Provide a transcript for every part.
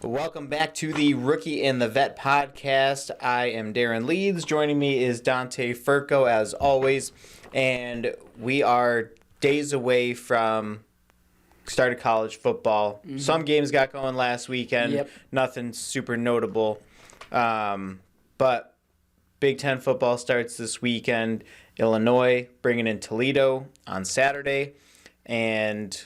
Welcome back to the Rookie and the Vet podcast. I am Darren Leeds. Joining me is Dante Furco, as always. And we are days away from start of college football. Mm-hmm. Some games got going last weekend. Yep. Nothing super notable. But Big Ten football starts this weekend. Illinois bringing in Toledo on Saturday. And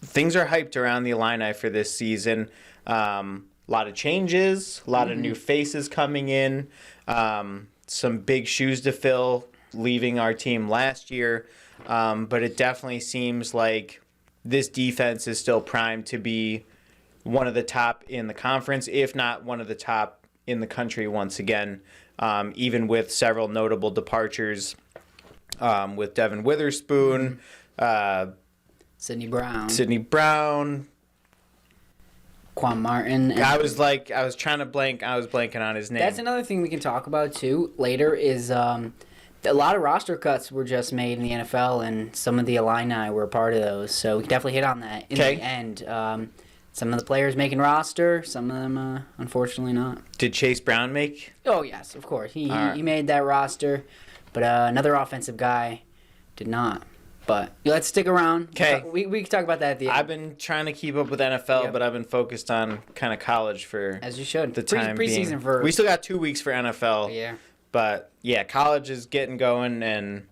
things are hyped around the Illini for this season. A lot of changes, a lot of new faces coming in, some big shoes to fill leaving our team last year. But it definitely seems like this defense is still primed to be one of the top in the conference, if not one of the top in the country once again, even with several notable departures with Devin Witherspoon, Sidney Brown, Quan Martin. I was trying to blank. I was blanking on his name. That's another thing we can talk about too later. Is a lot of roster cuts were just made in the NFL, and some of the Illini were a part of those. So we can definitely hit on that in the end. Some of the players making roster, some of them unfortunately not. Did Chase Brown make? Oh yes, of course. He made that roster, but another offensive guy did not. But let's stick around. Okay. We can talk about that at the end. I've been trying to keep up with NFL, but I've been focused on kind of college for as you should. The time preseason being. for. We still got 2 weeks for NFL. Yeah. But yeah, college is getting going, and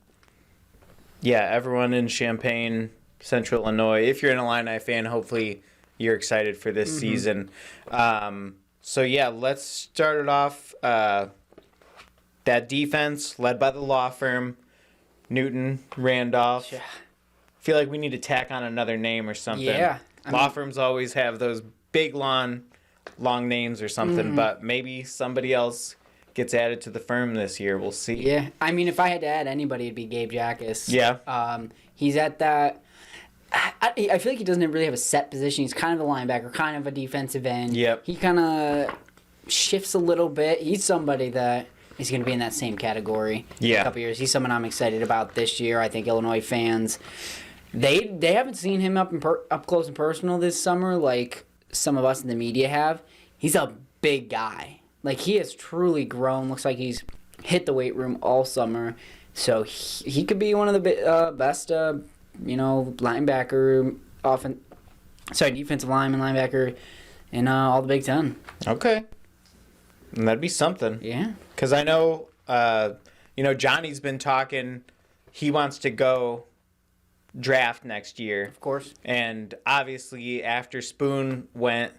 yeah, everyone in Champaign, Central Illinois. If you're an Illini fan, hopefully you're excited for this season. So yeah, let's start it off. That defense led by the law firm. Newton, Randolph. Yeah. Feel like we need to tack on another name or something. Yeah. Law firms always have those big, long names or something, but maybe somebody else gets added to the firm this year. We'll see. Yeah. I mean, if I had to add anybody, it'd be Gabe Jackas. Yeah. He's at that. I feel like he doesn't really have a set position. He's kind of a linebacker, kind of a defensive end. Yep. He kind of shifts a little bit. He's somebody that is going to be in that same category in a couple years. He's someone I'm excited about this year. I think Illinois fans, they haven't seen him up close and personal this summer like some of us in the media have. He's a big guy. Like, he has truly grown. Looks like he's hit the weight room all summer. So he could be one of the best, linebacker, defensive lineman, linebacker in all the Big Ten. Okay. And that'd be something. Yeah. Because I know, Johnny's been talking. He wants to go draft next year. Of course. And obviously, after Spoon went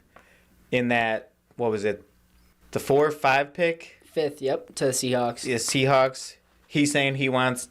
in that, what was it, the 4 or 5 pick? 5th, yep, to the Seahawks. Yeah, Seahawks. He's saying he wants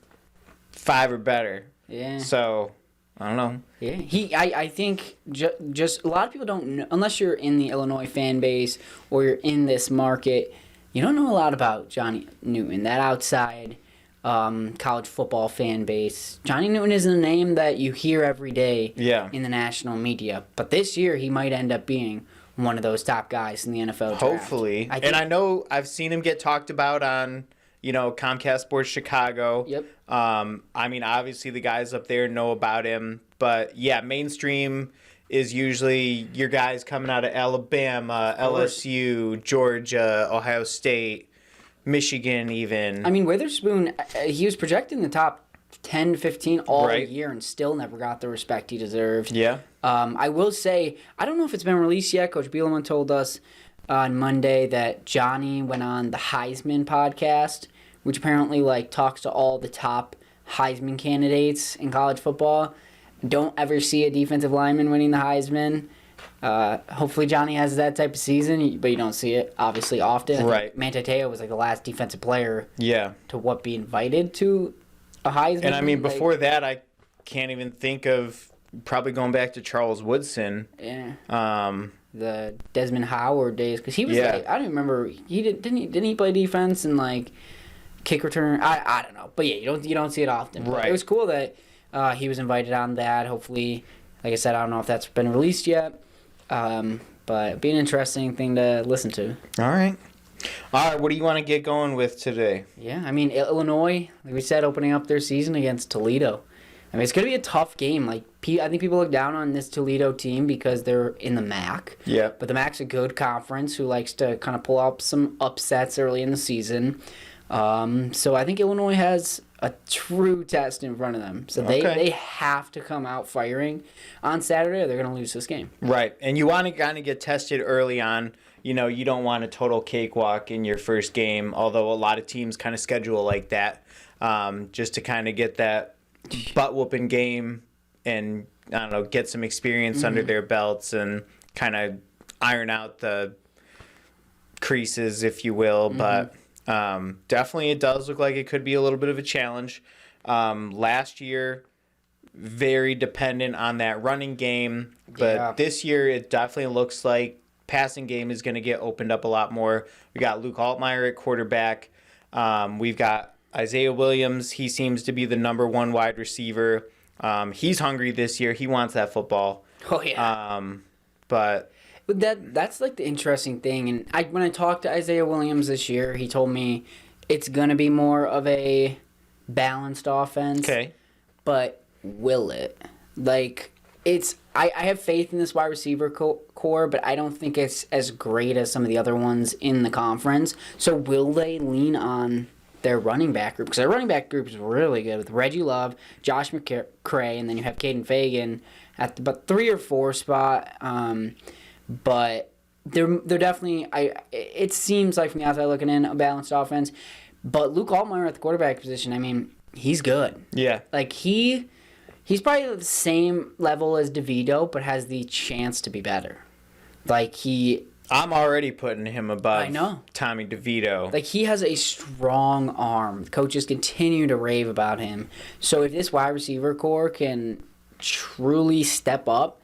5 or better. Yeah. So, I don't know. Yeah, I think just a lot of people don't know, unless you're in the Illinois fan base or you're in this market, you don't know a lot about Johnny Newton, that outside college football fan base. Johnny Newton isn't a name that you hear every day in the national media, but this year he might end up being one of those top guys in the NFL draft. Hopefully. I know I've seen him get talked about on Comcast Sports Chicago. Yep. Obviously the guys up there know about him. But, yeah, mainstream is usually your guys coming out of Alabama, LSU, Georgia, Ohio State, Michigan even. I mean, Witherspoon, he was projected in the top 10 to 15 all year and still never got the respect he deserved. Yeah. I will say, I don't know if it's been released yet. Coach Bielema told us on Monday that Johnny went on the Heisman podcast, which apparently talks to all the top Heisman candidates in college football. Don't ever see a defensive lineman winning the Heisman. Hopefully Johnny has that type of season, but you don't see it obviously often. Right. Manti Te'o was the last defensive player to be invited to a Heisman. And before that, I can't even think of probably going back to Charles Woodson. Yeah. The Desmond Howard days, because he was I don't remember, didn't he play defense and kick return? I don't know, but yeah, you don't see it often. Right. It was cool that he was invited on that. Hopefully, like I said, I don't know if that's been released yet, but it'd be an interesting thing to listen to. All right, what do you want to get going with today? Yeah, Illinois, like we said, opening up their season against Toledo. I mean, it's going to be a tough game. Like, I think people look down on this Toledo team because they're in the MAC. Yeah. But the MAC's a good conference who likes to kind of pull out some upsets early in the season. So I think Illinois has a true test in front of them. So they have to come out firing on Saturday or they're going to lose this game. Right. And you want to kind of get tested early on. You know, you don't want a total cakewalk in your first game, although a lot of teams kind of schedule like that, just to kind of get that butt-whooping game and, I don't know, get some experience under their belts and kind of iron out the creases, if you will. But definitely it does look like it could be a little bit of a challenge. Last year, very dependent on that running game. But this year, it definitely looks like passing game is going to get opened up a lot more. We got Luke Altmaier at quarterback. We've got Isaiah Williams. He seems to be the number one wide receiver. He's hungry this year. He wants that football. Oh, yeah. But that's like the interesting thing. And when I talked to Isaiah Williams this year, he told me it's going to be more of a balanced offense. Okay. But will it? Like, I have faith in this wide receiver core, but I don't think it's as great as some of the other ones in the conference. So will they lean on their running back group? Because their running back group is really good with Reggie Love, Josh McCray, and then you have Caden Fagan at the 3 or 4 spot. But they're definitely, it seems like from the outside looking in, a balanced offense. But Luke Altmaier at the quarterback position, I mean, he's good. Yeah. Like, he's probably the same level as DeVito, but has the chance to be better. Like, I'm already putting him above Tommy DeVito. Like, he has a strong arm. Coaches continue to rave about him. So if this wide receiver core can truly step up,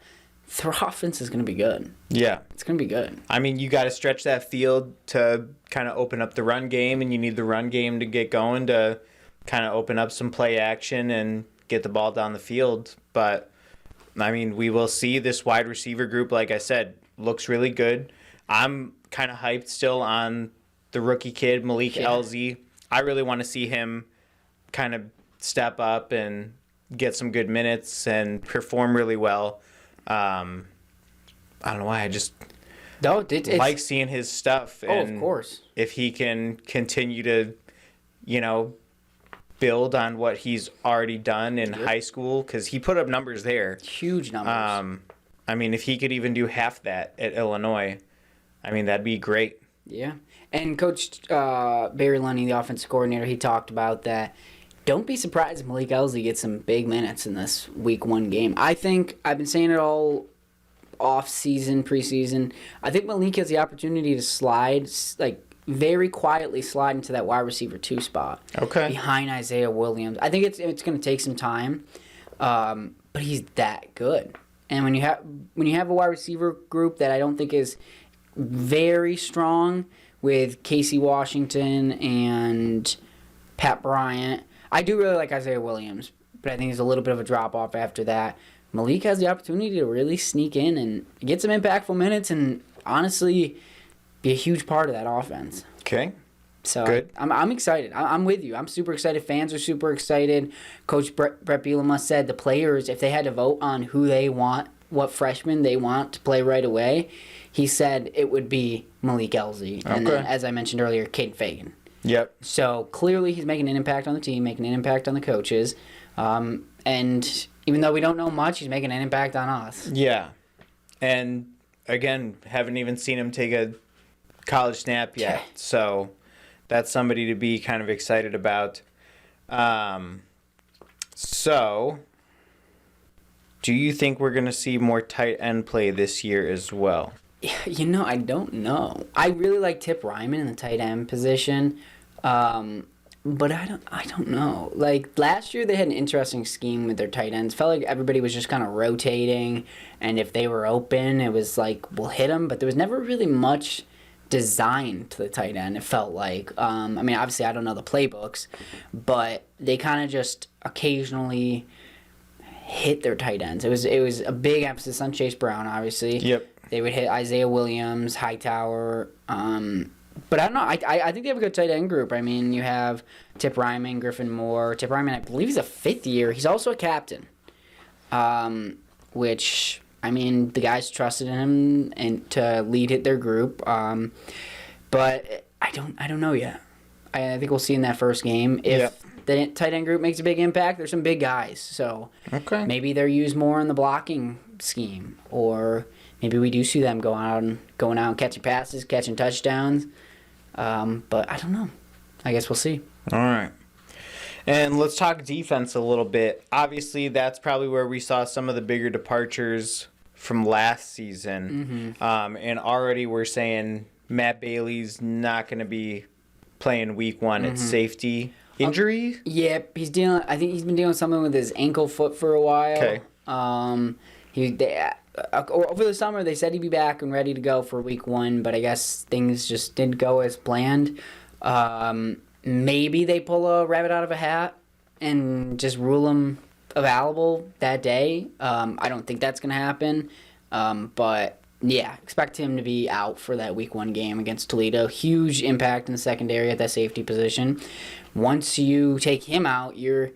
their offense is going to be good. Yeah. It's going to be good. I mean, you got to stretch that field to kind of open up the run game, and you need the run game to get going to kind of open up some play action and get the ball down the field. But, I mean, we will see. This wide receiver group, like I said, looks really good. I'm kind of hyped still on the rookie kid, Malik Elzy. I really want to see him kind of step up and get some good minutes and perform really well. I don't know why. I just like seeing his stuff. And of course. If he can continue to, build on what he's already done in high school, because he put up numbers there. Huge numbers. I mean, if he could even do half that at Illinois, I mean, that'd be great. Yeah. And Coach Barry Lunny, the offensive coordinator, he talked about that. Don't be surprised if Malik Elzy gets some big minutes in this week 1 game. I think, I've been saying it all off-season, preseason, I think Malik has the opportunity to slide, like, very quietly slide into that wide receiver 2 spot. Okay. Behind Isaiah Williams. I think it's going to take some time, but he's that good. And when you have a wide receiver group that I don't think is very strong with Casey Washington and Pat Bryant, I do really like Isaiah Williams, but I think there's a little bit of a drop-off after that. Malik has the opportunity to really sneak in and get some impactful minutes and honestly be a huge part of that offense. Okay. So good. I'm excited. I'm with you. I'm super excited. Fans are super excited. Coach Brett Bielema said the players, if they had to vote on who they want, what freshman they want to play right away, he said it would be Malik Elzy. And then, as I mentioned earlier, Caden Fagan. Yep. So clearly he's making an impact on the team, making an impact on the coaches. And even though we don't know much, he's making an impact on us. Yeah. And, again, haven't even seen him take a college snap yet. So that's somebody to be kind of excited about. So do you think we're going to see more tight end play this year as well? I don't know. I really like Tip Ryman in the tight end position. But I don't know. Like, last year they had an interesting scheme with their tight ends. Felt like everybody was just kind of rotating, and if they were open, it was like, we'll hit them. But there was never really much design to the tight end, it felt like. I mean, obviously I don't know the playbooks, but they kind of just occasionally hit their tight ends. It was a big emphasis on Chase Brown, obviously. Yep. They would hit Isaiah Williams, Hightower, But I don't know. I think they have a good tight end group. I mean, you have Tip Ryman, Griffin Moore. Tip Ryman, I believe he's a fifth year. He's also a captain. Which, I mean, the guys trusted him and to lead their group. But I don't know yet. I think we'll see in that first game. If the tight end group makes a big impact, there's some big guys. So maybe they're used more in the blocking scheme. Or maybe we do see them going out and catching passes, catching touchdowns. But I don't know. I guess we'll see. All right. And let's talk defense a little bit. Obviously, that's probably where we saw some of the bigger departures from last season. And already we're saying Matt Bailey's not going to be playing week one. It's safety injury. Yep, he's dealing. I think he's been dealing with something with his ankle foot for a while. Okay. Over the summer, they said he'd be back and ready to go for week one, but I guess things just didn't go as planned. Maybe they pull a rabbit out of a hat and just rule him available that day. I don't think that's going to happen. But, yeah, expect him to be out for that week one game against Toledo. Huge impact in the secondary at that safety position. Once you take him out, you're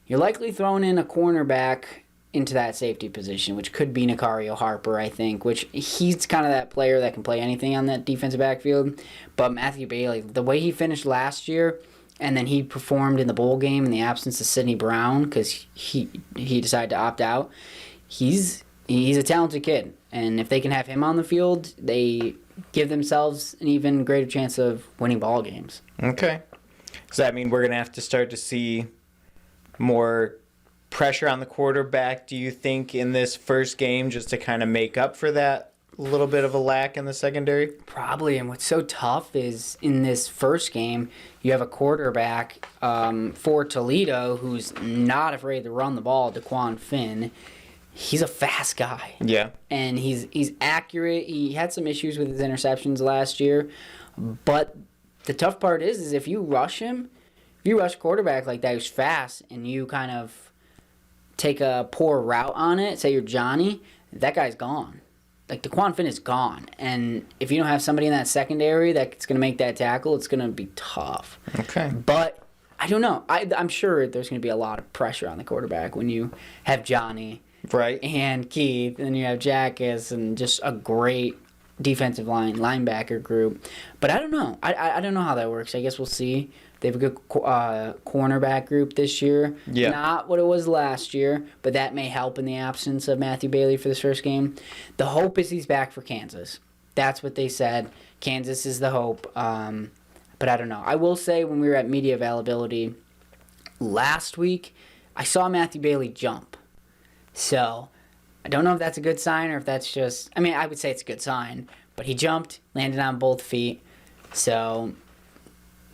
likely throwing in a cornerback into that safety position, which could be Nicario Harper, I think, which he's kind of that player that can play anything on that defensive backfield. But Matthew Bailey, the way he finished last year, and then he performed in the bowl game in the absence of Sidney Brown because he decided to opt out, he's a talented kid. And if they can have him on the field, they give themselves an even greater chance of winning ball games. Okay. Does that mean we're going to have to start to see more pressure on the quarterback, do you think, in this first game just to kind of make up for that little bit of a lack in the secondary? Probably. And what's so tough is in this first game, you have a quarterback for Toledo who's not afraid to run the ball, DeQuan Finn. He's a fast guy. Yeah. And he's accurate. He had some issues with his interceptions last year. But the tough part is if you rush him, if you rush a quarterback like that who's fast and you kind of take a poor route on it, say you're Johnny, that guy's gone. Like, DeQuan Finn is gone. And if you don't have somebody in that secondary that's going to make that tackle, it's going to be tough. Okay. But I don't know. I'm sure there's going to be a lot of pressure on the quarterback when you have Johnny and Keith, and you have Jackus, and just a great defensive linebacker group. But I don't know. I don't know how that works. I guess we'll see. They have a good cornerback group this year. Yeah. Not what it was last year, but that may help in the absence of Matthew Bailey for this first game. The hope is he's back for Kansas. That's what they said. Kansas is the hope. But I don't know. I will say when we were at media availability last week, I saw Matthew Bailey jump. So I don't know if that's a good sign or if that's just... I mean, I would say it's a good sign. But he jumped, landed on both feet. So...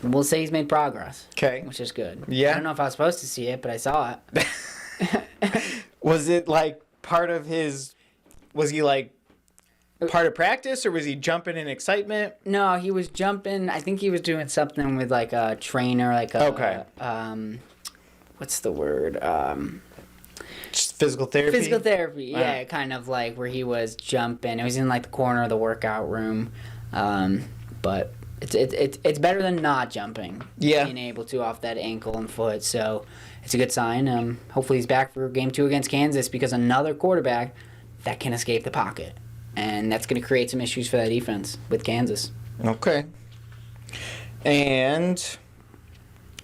we'll say he's made progress. Okay. Which is good. Yeah. I don't know if I was supposed to see it, but I saw it. Was it like part of his... was he like part of practice, or was he jumping in excitement? No, he was jumping. I think he was doing something with like a trainer, like a... Okay. What's the word? Just physical therapy? Physical therapy, yeah. Kind of like where he was jumping. It was in like the corner of the workout room. But... It's better than not jumping. Yeah. Being able to off that ankle and foot. So it's a good sign. Hopefully he's back for game 2 against Kansas, because another quarterback that can escape the pocket. And that's going to create some issues for that defense with Kansas. Okay. And let's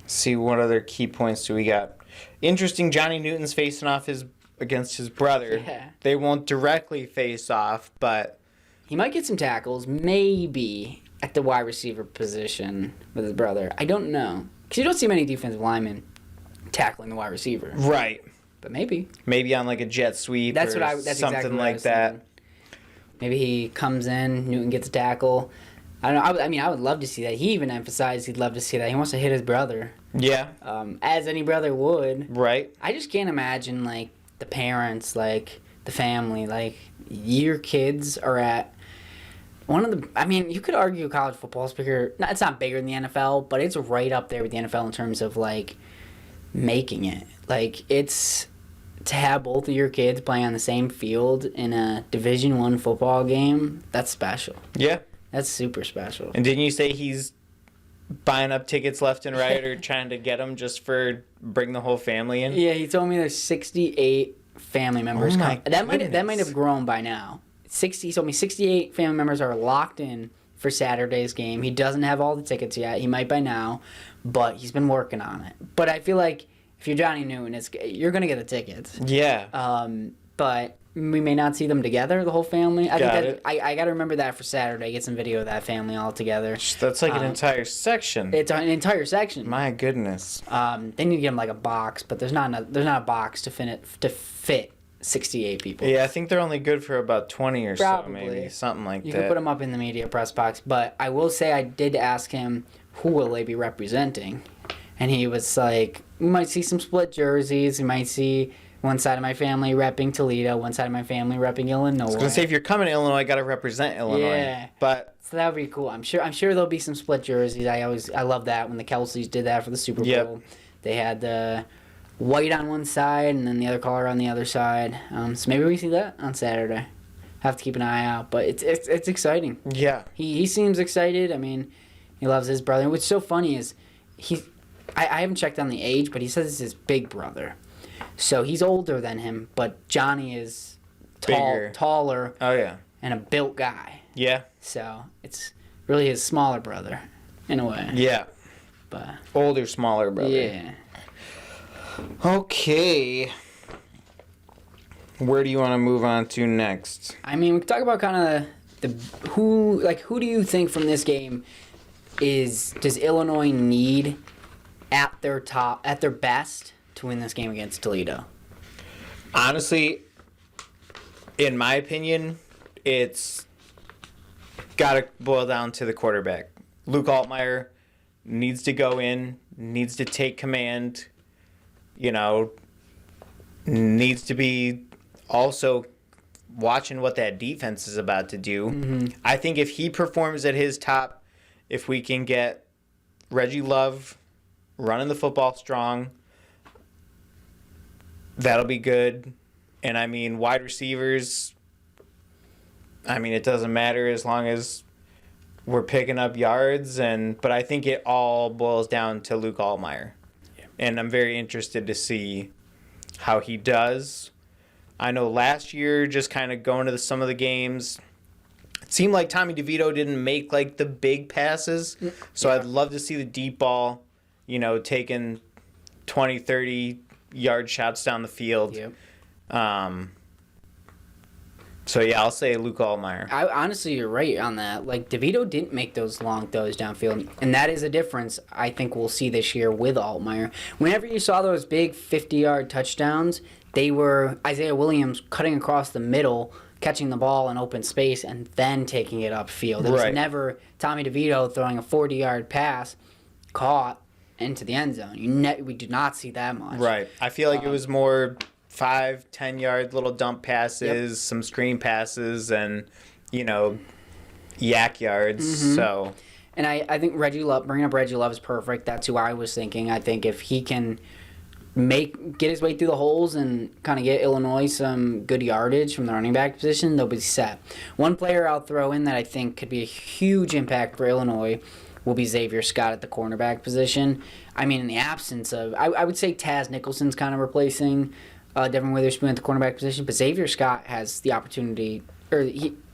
see, what other key points do we got? Interesting, Johnny Newton's facing off against his brother. Yeah. They won't directly face off, but... he might get some tackles, maybe... at the wide receiver position with his brother. I don't know. Because you don't see many defensive linemen tackling the wide receiver. Right. But maybe. Maybe on like a jet sweep that's or that's something exactly like that. Thinking. Maybe he comes in, Newton gets a tackle. I don't know. I would love to see that. He even emphasized he'd love to see that. He wants to hit his brother. Yeah. As any brother would. Right. I just can't imagine, like, the parents, like, the family, like, your kids are at... one of the, I mean, you could argue college football is bigger. It's not bigger than the NFL, but it's right up there with the NFL in terms of, like, making it. Like, it's to have both of your kids playing on the same field in a Division I football game, that's special. Yeah. That's super special. And didn't you say he's buying up tickets left and right or trying to get them just for bring the whole family in? Yeah, he told me there's 68 family members. That might have grown by now. He told me 68 family members are locked in for Saturday's game. He doesn't have all the tickets yet. He might by now, but he's been working on it. But I feel like if you're Johnny Newton, you're gonna get the tickets. Yeah. But we may not see them together, the whole family. I got to remember that for Saturday. Get some video of that family all together. That's like an entire section. It's an entire section. My goodness. They need to get them like a box, but there's not a box to fit 68 people. Yeah, I think they're only good for about 20 or Probably. so, maybe something like You that. can put them up in the media press box, but I will say I did ask him who will they be representing, and he was like, "We might see some split jerseys. We might see." One side of my family repping Toledo, one side of my family repping Illinois. I was gonna say if you're coming to Illinois, got to represent Illinois. Yeah, but so that would be cool. I'm sure there'll be some split jerseys. I love that when the Kelseys did that for the Super Bowl. Yep. They had the white on one side and then the other color on the other side. So maybe we see that on Saturday. Have to keep an eye out, but it's exciting. Yeah, he seems excited. I mean, he loves his brother. What's so funny is I haven't checked on the age, but he says it's his big brother. So he's older than him, but Johnny is taller. Oh yeah, and a built guy. Yeah. So it's really his smaller brother, in a way. Yeah. But older, smaller brother. Yeah. Okay. Where do you want to move on to next? I mean, we can talk about kind of who do you think from this game does Illinois need at their best to win this game against Toledo? Honestly, in my opinion, it's got to boil down to the quarterback. Luke Altmaier needs to go in, needs to take command, needs to be also watching what that defense is about to do. Mm-hmm. I think if he performs at his top, if we can get Reggie Love running the football strong, that'll be good. And I mean, wide receivers, it doesn't matter as long as we're picking up yards. But I think it all boils down to Luke Altmaier. Yeah. And I'm very interested to see how he does. I know last year, just kind of going to some of the games, it seemed like Tommy DeVito didn't make like the big passes. So yeah. I'd love to see the deep ball, taking 20, 30 yard shots down the field. Yep. So yeah, I'll say Luke Altmaier. Honestly, you're right on that. Like, DeVito didn't make those long throws downfield, and that is a difference I think we'll see this year with Altmaier. Whenever you saw those big 50-yard touchdowns, they were Isaiah Williams cutting across the middle, catching the ball in open space, and then taking it upfield. It was never Tommy DeVito throwing a 40-yard pass caught into the end zone. We did not see that much. Right. I feel like it was more 5-10 yard little dump passes, some screen passes, and yak yards. Mm-hmm. So, and I think bringing up Reggie Love is perfect. That's who I was thinking. I think if he can get his way through the holes and kind of get Illinois some good yardage from the running back position, they'll be set. One player I'll throw in that I think could be a huge impact for Illinois will be Xavier Scott at the cornerback position. I mean, in the absence of, I would say Taz Nicholson's kind of replacing Devin Witherspoon at the cornerback position, but Xavier Scott has the opportunity, or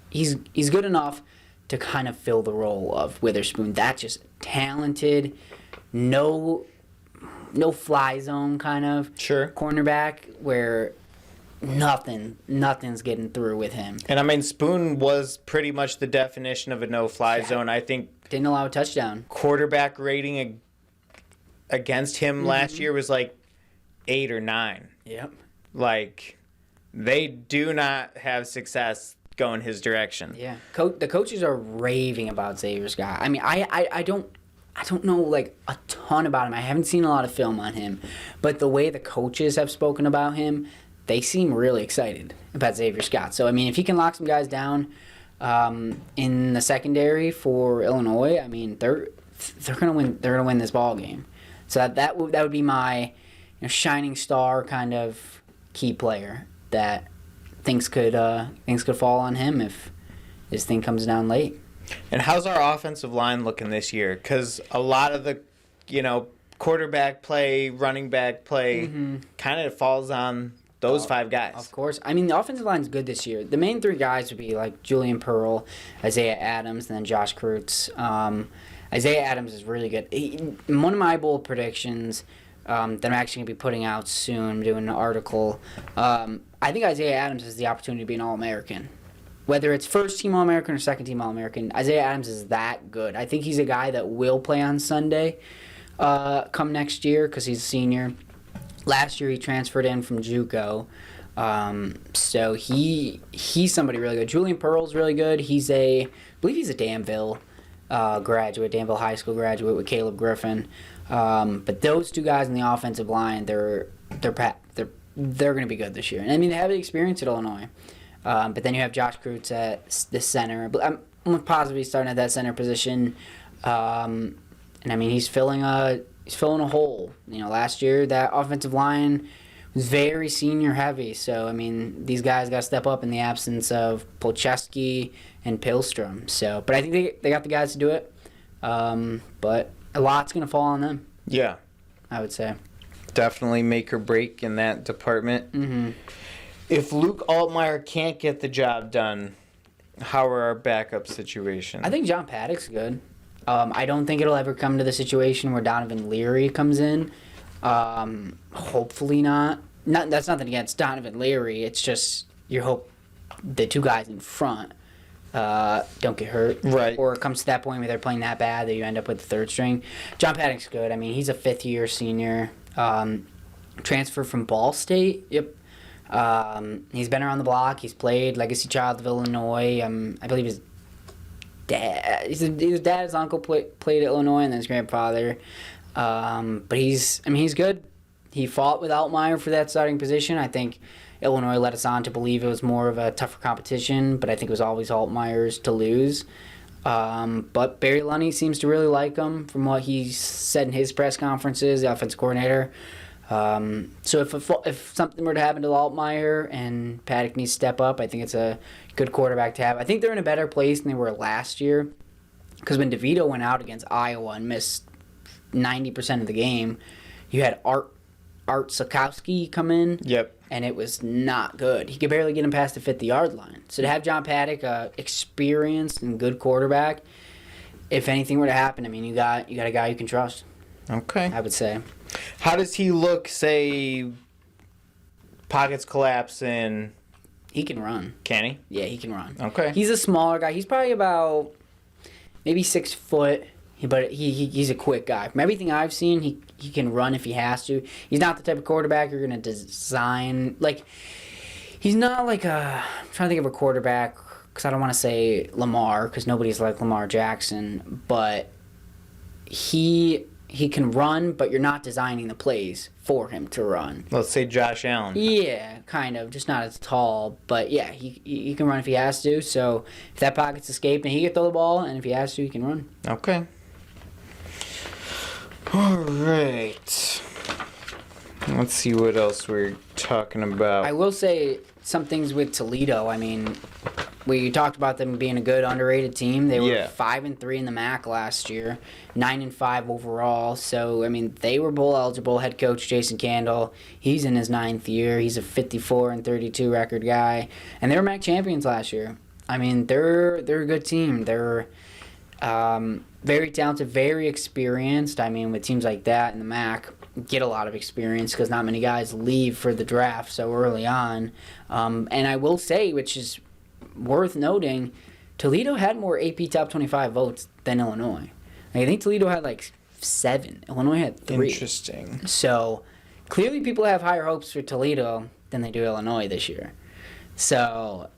he's good enough to kind of fill the role of Witherspoon. That's just talented, no fly zone kind of cornerback where nothing's getting through with him. And Spoon was pretty much the definition of a no-fly zone. I think didn't allow a touchdown. Quarterback rating against him last year was like 8 or 9. Yep. Like, they do not have success going his direction. Yeah. The coaches are raving about Xavier Scott. I mean, I don't know like a ton about him. I haven't seen a lot of film on him, but the way the coaches have spoken about him, they seem really excited about Xavier Scott. So I mean, if he can lock some guys down in the secondary for Illinois, I mean, they're gonna win. They're gonna win this ball game. So that would be my shining star kind of key player that things could fall on him if this thing comes down late. And how's our offensive line looking this year? Because a lot of the, quarterback play, running back play kind of falls on those 5 guys. Of course. I mean, the offensive line's good this year. The main 3 guys would be like Julian Pearl, Isaiah Adams, and then Josh Kreutz. Isaiah Adams is really good. One of my bold predictions that I'm actually going to be putting out soon, I'm doing an article. I think Isaiah Adams has the opportunity to be an All-American. Whether it's first-team All-American or second-team All-American, Isaiah Adams is that good. I think he's a guy that will play on Sunday come next year because he's a senior. Last year he transferred in from JUCO. So he's somebody really good. Julian Pearl's really good. I believe he's a Danville graduate, Danville High School graduate with Caleb Griffin. But those 2 guys in the offensive line, they're going to be good this year. And I mean, they have the experience at Illinois. But then you have Josh Kreutz at the center. But I'm positive he's starting at that center position. And I mean, he's filling a hole. Last year that offensive line was very senior heavy. So I mean, these guys got to step up in the absence of Polcheski and Pilstrom. So, but I think they got the guys to do it. But a lot's gonna fall on them. Yeah, I would say definitely make or break in that department. Mm-hmm. If Luke Altmaier can't get the job done, how are our backup situations? I think John Paddock's good. I don't think it'll ever come to the situation where Donovan Leary comes in. Hopefully not. That's nothing against Donovan Leary. It's just you hope the 2 guys in front don't get hurt. Right. Or it comes to that point where they're playing that bad that you end up with the 3rd string. John Paddock's good. I mean, he's a 5th-year senior. Transfer from Ball State. Yep. He's been around the block. He's played Legacy Child of Illinois. I believe his dad, his dad, his uncle played at Illinois, and then his grandfather. But he's good. He fought with Altmaier for that starting position. I think Illinois led us on to believe it was more of a tougher competition, but I think it was always Altmaier's to lose. But Barry Lunny seems to really like him from what he said in his press conferences, the offensive coordinator. So if something were to happen to Altmaier and Paddock needs to step up, I think it's a good quarterback to have. I think they're in a better place than they were last year because when DeVito went out against Iowa and missed 90% of the game, you had Art Sikowski come in. Yep. And it was not good. He could barely get him past the 50-yard line. So to have John Paddock, experienced and good quarterback, if anything were to happen, I mean, you got a guy you can trust. Okay. I would say. How does he look, say, pockets collapse in? He can run. Can he? Yeah, he can run. Okay. He's a smaller guy. He's probably about maybe 6 foot, but he's a quick guy. From everything I've seen, he can run if he has to. He's not the type of quarterback you're going to design. Like, he's not like I'm trying to think of a quarterback, because I don't want to say Lamar, because nobody's like Lamar Jackson, but he can run, but you're not designing the plays for him to run. Let's say Josh Allen. Yeah, kind of. Just not as tall. But yeah, he can run if he has to. So if that pocket's escaped, and he can throw the ball, and if he has to, he can run. Okay. All right. Let's see what else we're talking about. I will say some things with Toledo. I mean, we talked about them being a good underrated team. They were 5-3 in the MAC last year, 9-5 overall. So I mean, they were bowl eligible. Head coach Jason Candle, he's in his 9th year. He's a 54-32 record guy, and they were MAC champions last year. I mean, they're a good team. They're very talented, very experienced. I mean, with teams like that in the MAC, get a lot of experience because not many guys leave for the draft so early on. And I will say, which is worth noting, Toledo had more AP Top 25 votes than Illinois. I think Toledo had like 7. Illinois had 3. Interesting. So clearly people have higher hopes for Toledo than they do Illinois this year. So,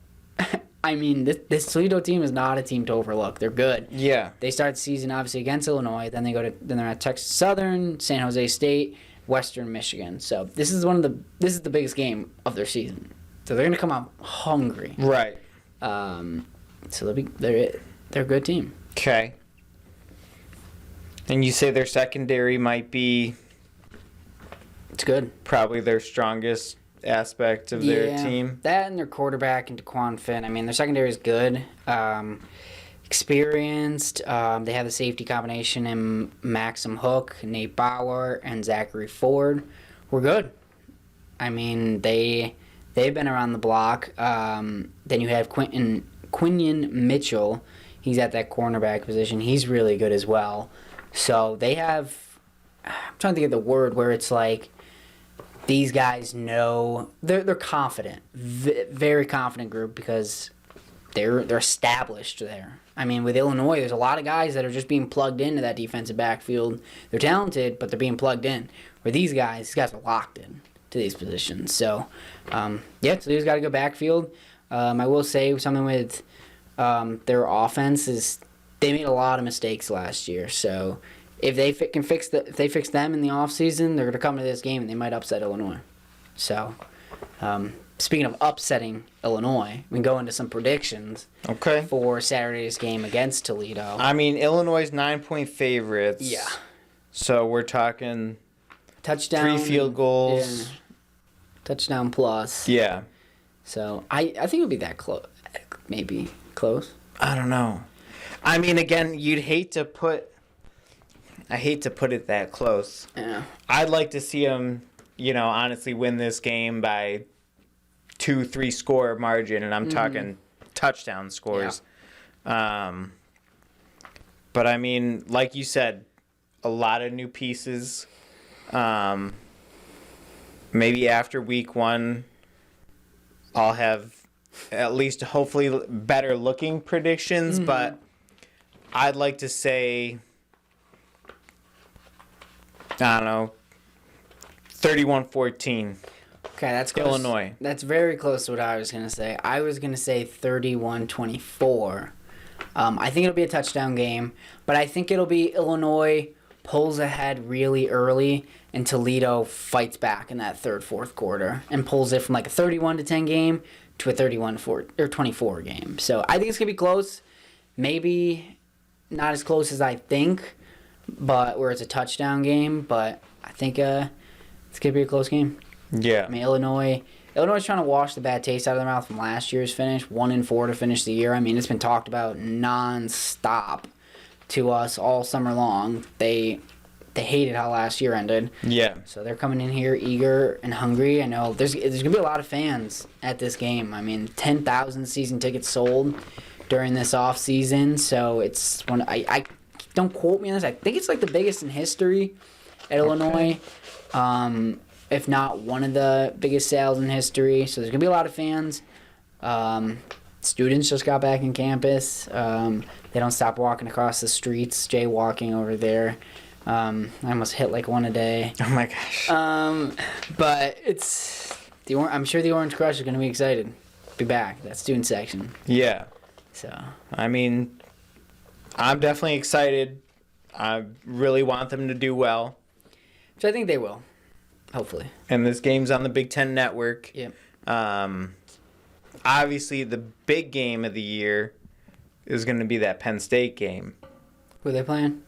I mean, this Toledo team is not a team to overlook. They're good. Yeah. They start the season obviously against Illinois. Then they're at Texas Southern, San Jose State, Western Michigan. So this is the biggest game of their season. So they're gonna come out hungry. Right. So they're a good team. Okay. And you say their secondary might be. It's good. Probably their strongest aspect of their team. That and their quarterback and DeQuan Finn. I mean, their secondary is good. experienced. They have the safety combination in Maxim Hook, Nate Bauer, and Zachary Ford. We're good. I mean, they've been around the block. Then you have Quinion Mitchell. He's at that cornerback position. He's really good as well. So they have, I'm trying to think of the word where it's like these guys know, they're confident. Very confident group because they're established there. I mean, with Illinois, there's a lot of guys that are just being plugged into that defensive backfield. They're talented, but they're being plugged in. Where these guys are locked in to these positions. So, Toledo's got to go backfield. I will say something with their offense is they made a lot of mistakes last year. So if they fix them in the offseason, they're going to come to this game and they might upset Illinois. So speaking of upsetting Illinois, we can go into some predictions for Saturday's game against Toledo. I mean, Illinois' 9-point favorites. Yeah. So we're talking touchdown, 3 field goals. Yeah. Touchdown plus. Yeah. So I think it'll be that close. Maybe close. I don't know. I mean, again, I hate to put it that close. Yeah. I'd like to see them, honestly win this game by 2-3 score margin, and I'm talking touchdown scores. Yeah. But I mean, like you said, a lot of new pieces. Maybe after week 1, I'll have at least hopefully better looking predictions, but I'd like to say, I don't know, 31-14. Okay, that's close. Illinois. That's very close to what I was going to say. I was going to say 31-24. I think it'll be a touchdown game, but I think it'll be Illinois pulls ahead really early and Toledo fights back in that third, fourth quarter and pulls it from like a 31-10 game to a 31-24 game. So I think it's going to be close. Maybe not as close as I think, but where it's a touchdown game, but I think it's going to be a close game. Yeah. I mean, Illinois is trying to wash the bad taste out of their mouth from last year's finish, 1-4 to finish the year. I mean, it's been talked about nonstop to us all summer long. They hated how last year ended. Yeah. So they're coming in here eager and hungry. I know there's going to be a lot of fans at this game. I mean, 10,000 season tickets sold during this off season. So it's one I don't quote me on this. I think it's like the biggest in history at Illinois. If not one of the biggest sales in history. So there's going to be a lot of fans. Students just got back in campus. They don't stop walking across the streets, jaywalking over there. I almost hit like one a day. Oh my gosh. But I'm sure the Orange Crush is going to be excited. Be back, that student section. Yeah. So. I mean, I'm definitely excited. I really want them to do well. Which I think they will. Hopefully. And this game's on the Big Ten Network. Yep. Obviously, the big game of the year is going to be that Penn State game. Who are they playing?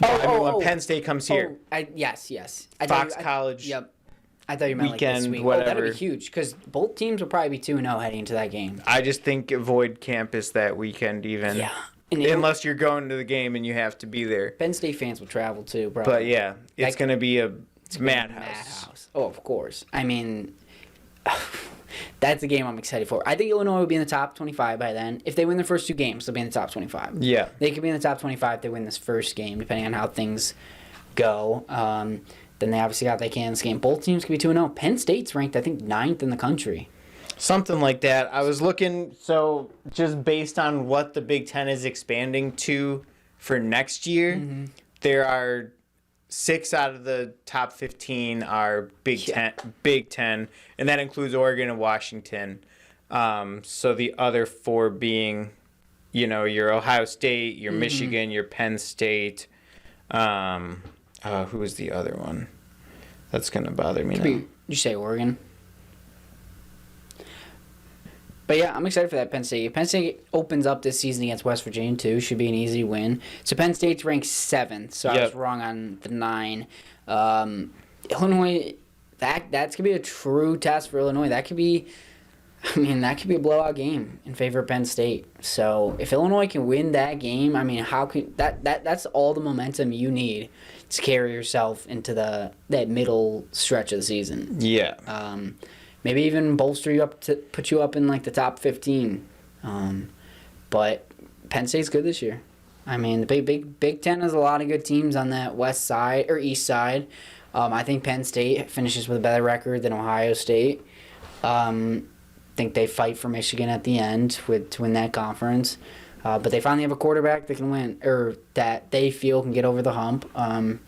When Penn State comes here. Yes. Fox College. Yep. I thought you meant weekend, like this week. whatever. That'd be huge because both teams will probably be 2-0 heading into that game. I just think avoid campus that weekend even. Yeah. Unless you're going to the game and you have to be there. Penn State fans will travel too, probably. But yeah, it's going to be a madhouse. Oh, of course. I mean, that's the game I'm excited for. I think Illinois will be in the top 25 by then. If they win their first 2 games, they'll be in the top 25. Yeah. They could be in the top 25 if they win this first game, depending on how things go. Then they obviously got that Kansas game. Both teams could be 2-0. Penn State's ranked, I think, 9th in the country. Something like that. I was looking, so just based on what the Big Ten is expanding to for next year, there are 6 out of the top 15 are Big Ten, and that includes Oregon and Washington. So the other 4 being, your Ohio State, your Michigan, your Penn State. Who was the other one? That's going to bother me now. Did you say Oregon? But yeah, I'm excited for that Penn State. Penn State opens up this season against West Virginia too. Should be an easy win. So Penn State's ranked 7th. So I was wrong on the 9. Illinois, that's gonna be a true test for Illinois. That could be. I mean, that could be a blowout game in favor of Penn State. So if Illinois can win that game, I mean, how can that's all the momentum you need to carry yourself into that middle stretch of the season. Yeah. Maybe even bolster you up to put you up in like the top 15. But Penn State's good this year. I mean, the Big Ten has a lot of good teams on that west side or east side. I think Penn State finishes with a better record than Ohio State. Think they fight for Michigan at the end to win that conference. But they finally have a quarterback that can win, or that they feel can get over the hump. Penn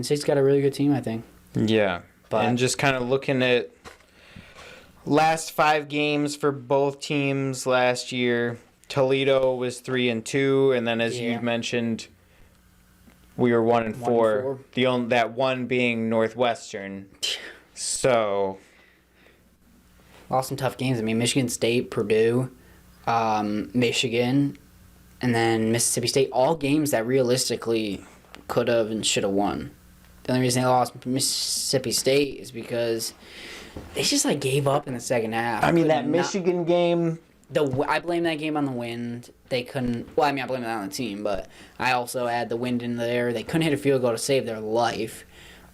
State's got a really good team, I think. Yeah. And just kind of looking at last 5 games for both teams last year, Toledo was 3-2, and then as you mentioned, we were 1-4. That one being Northwestern. So lost some tough games. I mean, Michigan State, Purdue, Michigan, and then Mississippi State. All games that realistically could have and should have won. The only reason they lost Mississippi State is because they just gave up in the second half. I mean, that Michigan game. I blame that game on the wind. They couldn't. Well, I mean, I blame that on the team, but I also add the wind in there. They couldn't hit a field goal to save their life.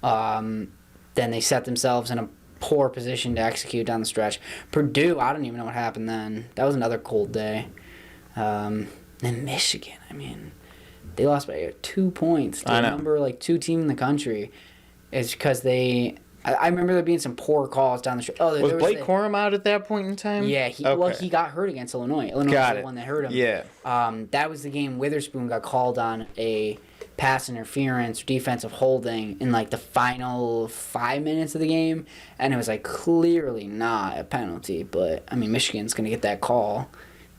Then they set themselves in a poor position to execute down the stretch. Purdue, I don't even know what happened then. That was another cold day. Then Michigan, I mean, they lost by 2 points. The number 2 team in the country. It's because I remember there being some poor calls down the stretch. Was Blake Corum out at that point in time? Yeah, he got hurt against Illinois. Illinois was the one that hurt him. Yeah. That was the game Witherspoon got called on a pass interference, defensive holding in the final 5 minutes of the game, and it was clearly not a penalty. But I mean, Michigan's gonna get that call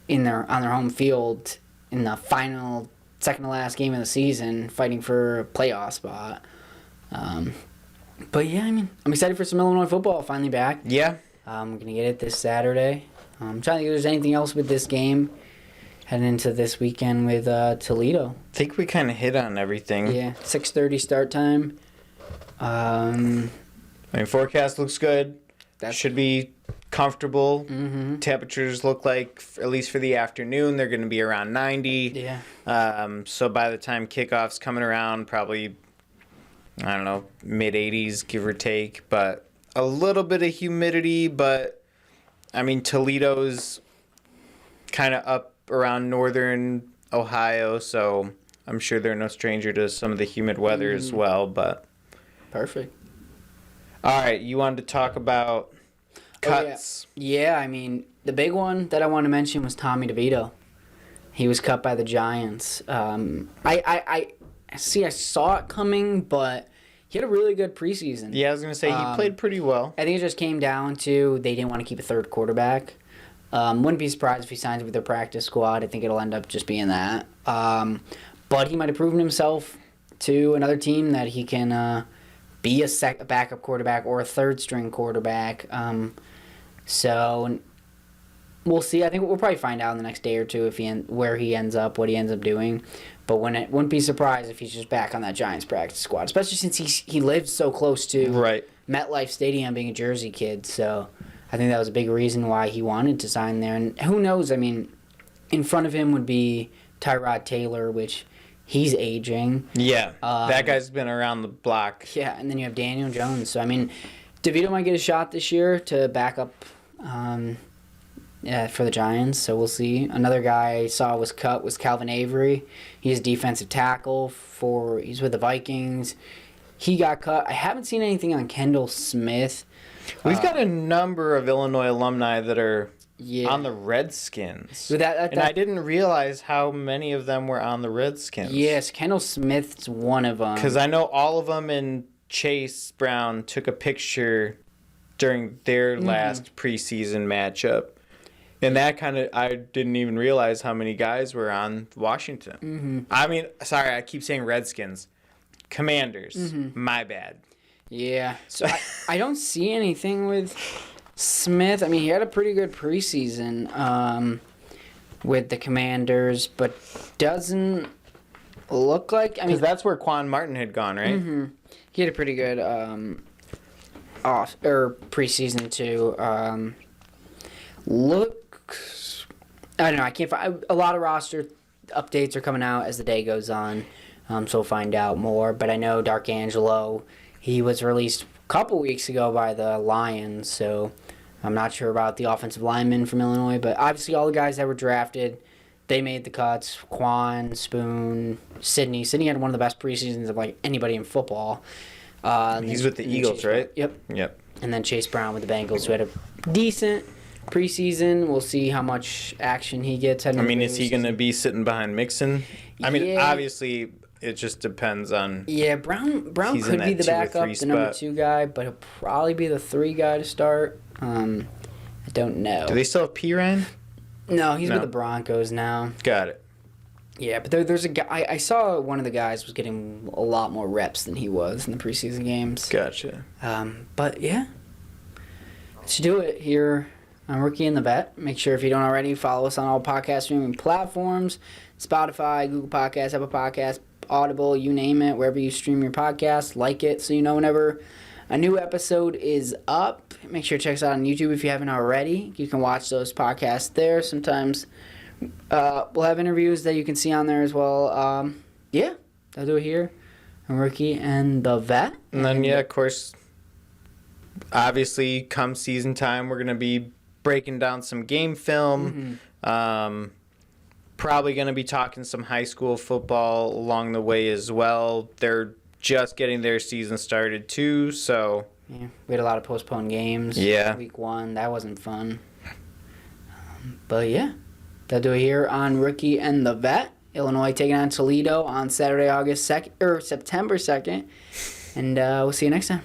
on their home field in the final second to last game of the season, fighting for a playoff spot. But yeah, I mean, I'm excited for some Illinois football finally back. Yeah. I'm gonna get it this Saturday. I'm trying to think if there's anything else with this game heading into this weekend with Toledo. I think we kind of hit on everything. Yeah, 6:30 start time. I mean, forecast looks good. That should be comfortable. Mm-hmm. Temperatures look like, at least for the afternoon, they're going to be around 90. Yeah. So by the time kickoff's coming around, probably, I don't know, mid-80s, give or take. But a little bit of humidity, but, I mean, Toledo's kind of up around northern Ohio, so I'm sure they're no stranger to some of the humid weather as well. But perfect. All right, you wanted to talk about cuts. Yeah, I mean, the big one that I want to mention was Tommy DeVito. He was cut by the Giants. I saw it coming, but he had a really good preseason. Yeah, I was going to say, he played pretty well. I think it just came down to they didn't want to keep a third quarterback. Wouldn't be surprised if he signs with their practice squad. I think it'll end up just being that. But he might have proven himself to another team that he can be a backup quarterback or a third-string quarterback. So we'll see. I think we'll probably find out in the next day or two where he ends up, what he ends up doing. But wouldn't be surprised if he's just back on that Giants practice squad, especially since he lives so close to MetLife Stadium, being a Jersey kid. So I think that was a big reason why he wanted to sign there. And who knows? I mean, in front of him would be Tyrod Taylor, which he's aging. Yeah, that guy's been around the block. Yeah, and then you have Daniel Jones. So, I mean, DeVito might get a shot this year to back up for the Giants, so we'll see. Another guy I saw was cut was Calvin Avery. He's defensive tackle he's with the Vikings. He got cut. I haven't seen anything on Kendall Smith. We've got a number of Illinois alumni that are on the Redskins. So and I didn't realize how many of them were on the Redskins. Yes, Kendall Smith's one of them. Because I know all of them and Chase Brown took a picture during their last preseason matchup. And that I didn't even realize how many guys were on Washington. Mm-hmm. I mean, sorry, I keep saying Redskins. Commanders. My bad. Yeah. So I don't see anything with Smith. I mean, he had a pretty good preseason with the Commanders, but doesn't look like... I mean, because that's where Quan Martin had gone, right? Mm-hmm. He had a pretty good preseason, too. looks. I don't know. I can't find a lot of roster updates are coming out as the day goes on, so we'll find out more. But I know D'Arcangelo, he was released a couple weeks ago by the Lions, so I'm not sure about the offensive lineman from Illinois. But obviously, all the guys that were drafted, they made the cuts. Quan, Spoon, Sidney. Sidney had one of the best preseasons of like anybody in football. He's with the Eagles, right? Yep. And then Chase Brown with the Bengals, who had a decent preseason. We'll see how much action he gets. I mean, is he going to be sitting behind Mixon? I mean, obviously, it just depends on. Yeah, Brown could be the backup, the number 2 guy, but he'll probably be the 3 guy to start. I don't know. Do they still have Piran? No, he's with the Broncos now. Got it. Yeah, but there's a guy. I saw one of the guys was getting a lot more reps than he was in the preseason games. Gotcha. But yeah, let's do it here on Rookie in the Vet. Make sure if you don't already, follow us on all podcast streaming platforms: Spotify, Google Podcasts, Apple Podcasts, Audible, you name it. Wherever you stream your podcast, like it so you know whenever a new episode is up. Make sure to check us out on YouTube if you haven't already. You can watch those podcasts there. Sometimes we'll have interviews that you can see on there as well. Yeah, I'll do it here. A Rookie and the Vet. And then, yeah, of course, obviously, come season time, we're going to be breaking down some game film. Probably going to be talking some high school football along the way as well. They're just getting their season started, too, so. Yeah, we had a lot of postponed games. Yeah. Week 1, that wasn't fun. But, yeah. They'll do it here on Rookie and the Vet. Illinois taking on Toledo on Saturday, September 2nd. And we'll see you next time.